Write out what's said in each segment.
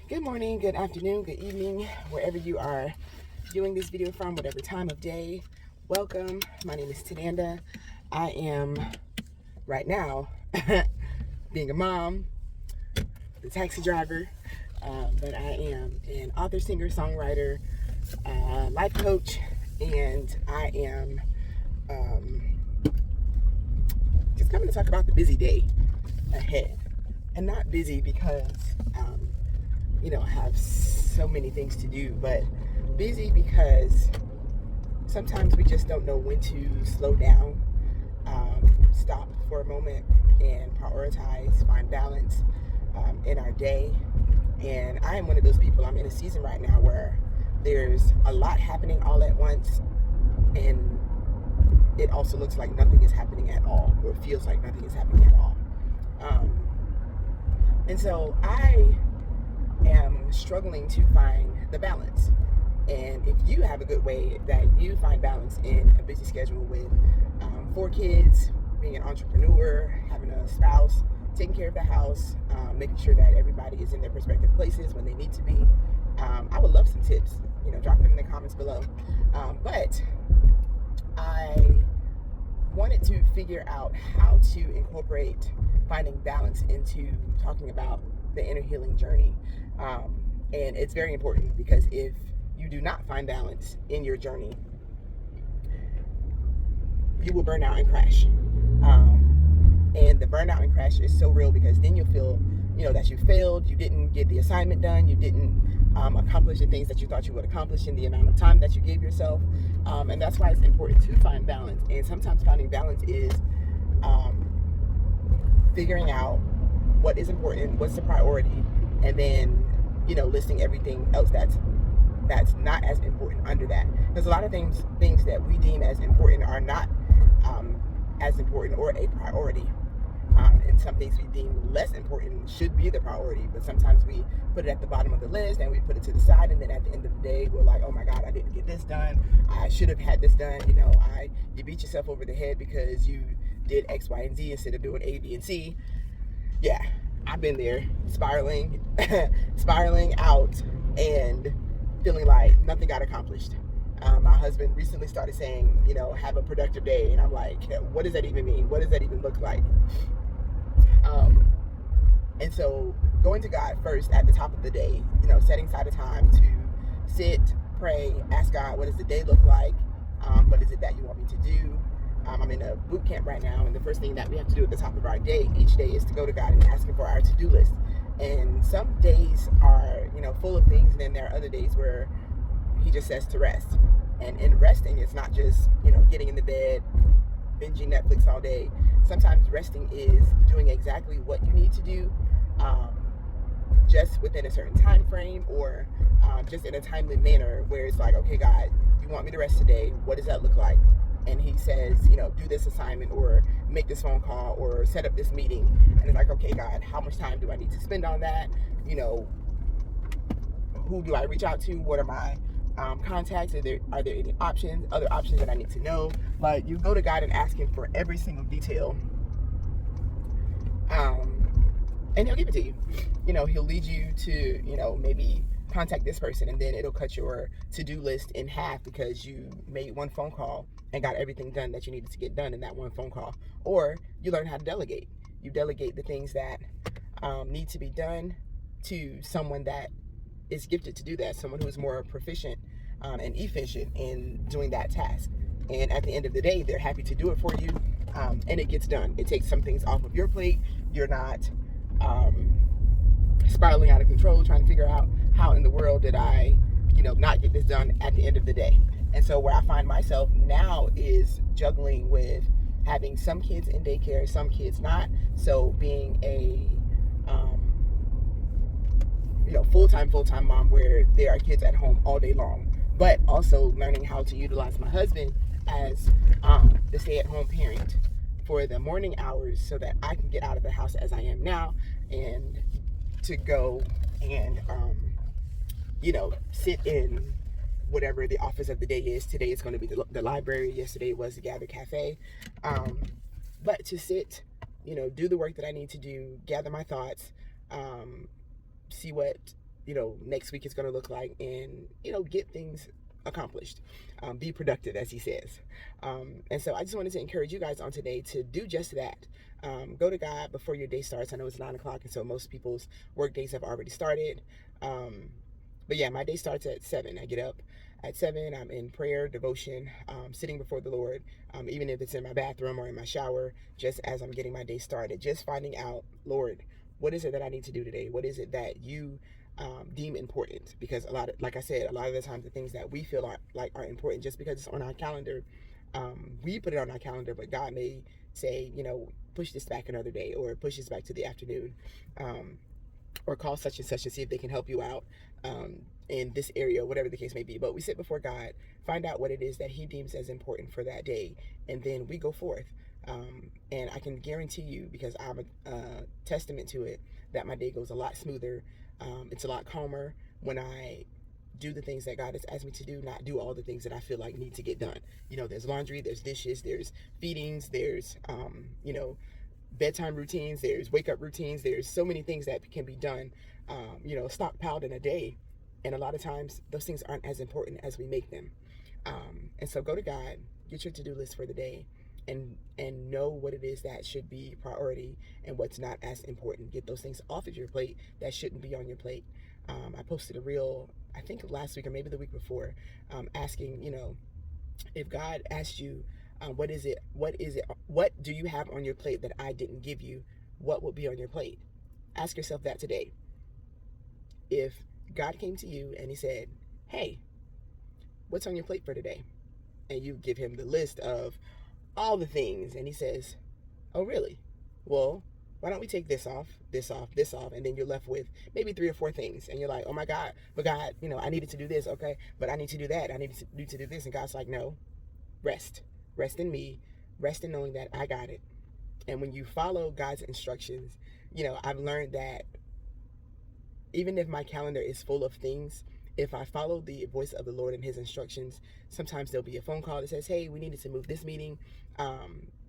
Good morning, good afternoon, good evening, wherever you are viewing this video from, whatever time of day. Welcome. My name is Tananda. I am right now being a mom, the taxi driver, but I am an author, singer, songwriter, life coach, and I am just coming to talk about the busy day ahead. And not busy because I have so many things to do, but busy because sometimes we just don't know when to slow down, stop for a moment and prioritize, find balance in our day. And I am one of those people. I'm in a season right now where there's a lot happening all at once, and it also looks like nothing is happening at all, or it feels like nothing is happening at all. And so I am struggling to find the balance. And if you have a good way that you find balance in a busy schedule with 4 kids, being an entrepreneur, having a spouse, taking care of the house, making sure that everybody is in their respective places when they need to be, I would love some tips. Drop them in the comments below. But I wanted to figure out how to incorporate finding balance into talking about the inner healing journey. And it's very important, because if you do not find balance in your journey, you will burn out and crash. And the burnout and crash is so real, because then you'll feel, that you failed, you didn't get the assignment done, you didn't accomplish the things that you thought you would accomplish in the amount of time that you gave yourself. And that's why it's important to find balance. And sometimes finding balance is figuring out what is important, what's the priority, and then listing everything else that's not as important under that. Because a lot of things that we deem as important are not as important or a priority. And some things we deem less important should be the priority, but sometimes we put it at the bottom of the list and we put it to the side, and then at the end of the day we're like, oh my God, I didn't get this done, I should have had this done. You beat yourself over the head because you did X, Y, and Z instead of doing A, B, and C. Yeah, I've been there, spiraling out and feeling like nothing got accomplished. My husband recently started saying, have a productive day. And I'm like, what does that even mean? What does that even look like? And so going to God first at the top of the day, setting aside a time to sit, pray, ask God, what does the day look like? What is it that you want me to do? I'm in a boot camp right now, and the first thing that we have to do at the top of our day each day is to go to God and ask Him for our to-do list. And some days are, full of things, and then there are other days where He just says to rest. And in resting, it's not just, getting in the bed, binging Netflix all day. Sometimes resting is doing exactly what you need to do, just within a certain time frame, or just in a timely manner, where it's like, okay, God, you want me to rest today? What does that look like? And He says, do this assignment, or make this phone call, or set up this meeting. And it's like, okay, God, how much time do I need to spend on that? Who do I reach out to? What are my contacts? Are there any other options that I need to know? Like, you go to God and ask Him for every single detail, and He'll give it to you. He'll lead you to, maybe contact this person, and then it'll cut your to-do list in half because you made one phone call and got everything done that you needed to get done in that one phone call. Or you learn how to delegate. You delegate the things that need to be done to someone that is gifted to do that, someone who is more proficient and efficient in doing that task. And at the end of the day, they're happy to do it for you, and it gets done. It takes some things off of your plate. You're not spiraling out of control, trying to figure out how in the world did I, not get this done at the end of the day. And so where I find myself now is juggling with having some kids in daycare, some kids not. So being a full-time mom where there are kids at home all day long, but also learning how to utilize my husband as the stay-at-home parent for the morning hours, so that I can get out of the house as I am now, and to go and sit in whatever the office of the day is. Today it's going to be the library. Yesterday was the Gather Cafe. But to sit, do the work that I need to do, gather my thoughts, see what next week is going to look like, and get things accomplished. Be productive, as he says. And so I just wanted to encourage you guys on today to do just that. Go to God before your day starts. I know it's 9 o'clock, and so most people's work days have already started. But yeah, my day starts at 7. I get up at 7. I'm in prayer, devotion, sitting before the Lord, even if it's in my bathroom or in my shower, just as I'm getting my day started, just finding out, Lord, what is it that I need to do today? What is it that you deem important? Because like I said, a lot of the times the things that we feel are important, just because it's on our calendar, we put it on our calendar, but God may say, push this back another day, or push this back to the afternoon. Or call such and such to see if they can help you out in this area, whatever the case may be. But we sit before God, find out what it is that he deems as important for that day, and then we go forth. And I can guarantee you, because I'm a testament to it, that my day goes a lot smoother. It's a lot calmer when I do the things that God has asked me to do, not do all the things that I feel like need to get done. There's laundry, there's dishes, there's feedings, there's, bedtime routines, there's wake up routines, there's so many things that can be done, stockpiled in a day. And a lot of times those things aren't as important as we make them. And so go to God, get your to-do list for the day, and know what it is that should be priority and what's not as important. Get those things off of your plate that shouldn't be on your plate. I posted a reel, I think last week or maybe the week before, asking, if God asked you, what do you have on your plate that I didn't give you? What will be on your plate? Ask yourself that today. If God came to you and he said, hey, what's on your plate for today? And you give him the list of all the things, and he says, oh, really? Well, why don't we take this off, this off, this off, and then you're left with maybe 3 or 4 things, and you're like, oh my God, but God, I needed to do this, okay, but I need to do that, I need to do this, and God's like, no, rest in me, rest in knowing that I got it. And when you follow God's instructions, I've learned that even if my calendar is full of things, if I follow the voice of the Lord and his instructions, sometimes there'll be a phone call that says, hey, we needed to move this meeting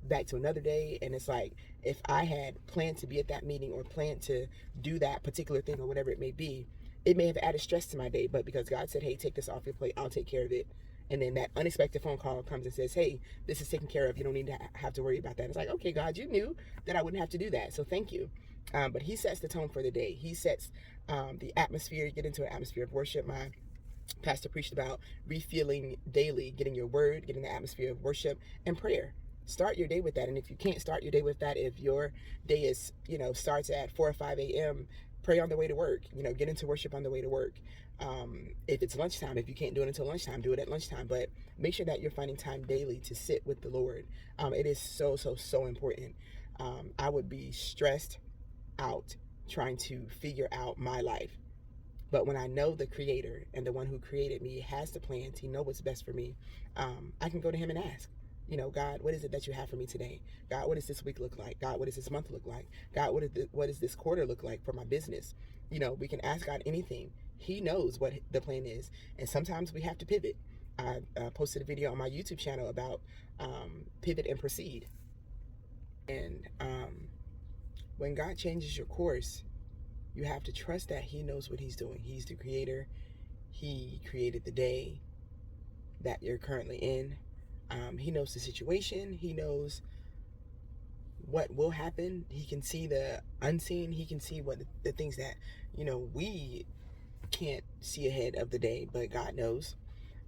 back to another day. And it's like, if I had planned to be at that meeting or planned to do that particular thing or whatever it may be, it may have added stress to my day. But because God said, hey, take this off your plate, I'll take care of it. And then that unexpected phone call comes and says, hey, this is taken care of. You don't need to have to worry about that. It's like, okay, God, you knew that I wouldn't have to do that. So thank you. But he sets the tone for the day. He sets the atmosphere. Get into an atmosphere of worship. My pastor preached about refueling daily, getting your word, getting the atmosphere of worship and prayer. Start your day with that. And if you can't start your day with that, if your day is, starts at 4 or 5 a.m., pray on the way to work, get into worship on the way to work. If it's lunchtime, if you can't do it until lunchtime, do it at lunchtime, but make sure that you're finding time daily to sit with the Lord. It is so, so, so important. I would be stressed out trying to figure out my life. But when I know the creator and the one who created me has the plans, he knows what's best for me, I can go to him and ask, God, what is it that you have for me today? God, what does this week look like? God, what does this month look like? God, what does this quarter look like for my business? We can ask God anything. He knows what the plan is. And sometimes we have to pivot. I posted a video on my YouTube channel about pivot and proceed. And when God changes your course, you have to trust that he knows what he's doing. He's the creator. He created the day that you're currently in. He knows the situation. He knows what will happen. He can see the unseen. He can see what the things that, we can't see ahead of the day, but God knows.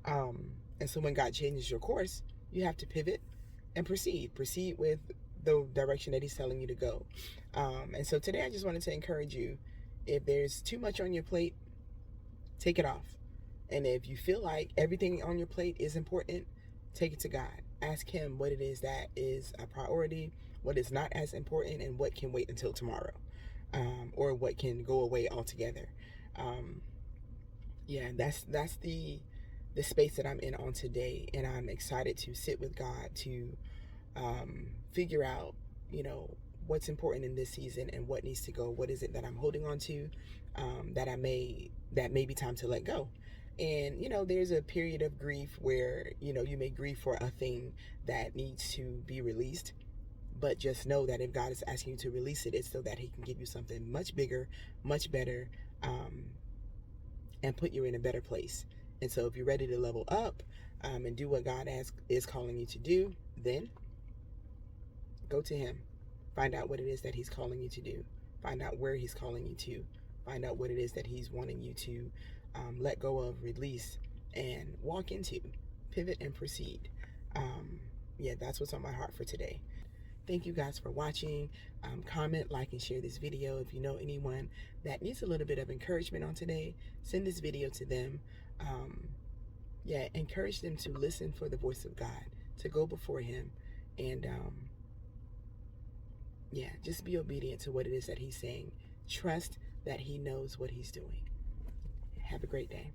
And so when God changes your course, you have to pivot and proceed with the direction that he's telling you to go. And so today I just wanted to encourage you, if there's too much on your plate, take it off. And if you feel like everything on your plate is important, take it to God. Ask him what it is that is a priority, what is not as important, and what can wait until tomorrow, or what can go away altogether. That's the space that I'm in on today, and I'm excited to sit with God to figure out, what's important in this season and what needs to go. What is it that I'm holding on to that may be time to let go. And there's a period of grief where you may grieve for a thing that needs to be released, but just know that if God is asking you to release it, it's so that he can give you something much bigger, much better, and put you in a better place. And so if you're ready to level up and do what God is calling you to do, then go to him. Find out what it is that he's calling you to do. Find out where he's calling you to. Find out what it is that he's wanting you to let go of, release, and walk into. Pivot and proceed. Yeah, that's what's on my heart for today. Thank you guys for watching. Comment, like, and share this video. If you know anyone that needs a little bit of encouragement on today, send this video to them. Yeah, encourage them to listen for the voice of God, to go before him, and yeah, just be obedient to what it is that he's saying. Trust that he knows what he's doing. Have a great day.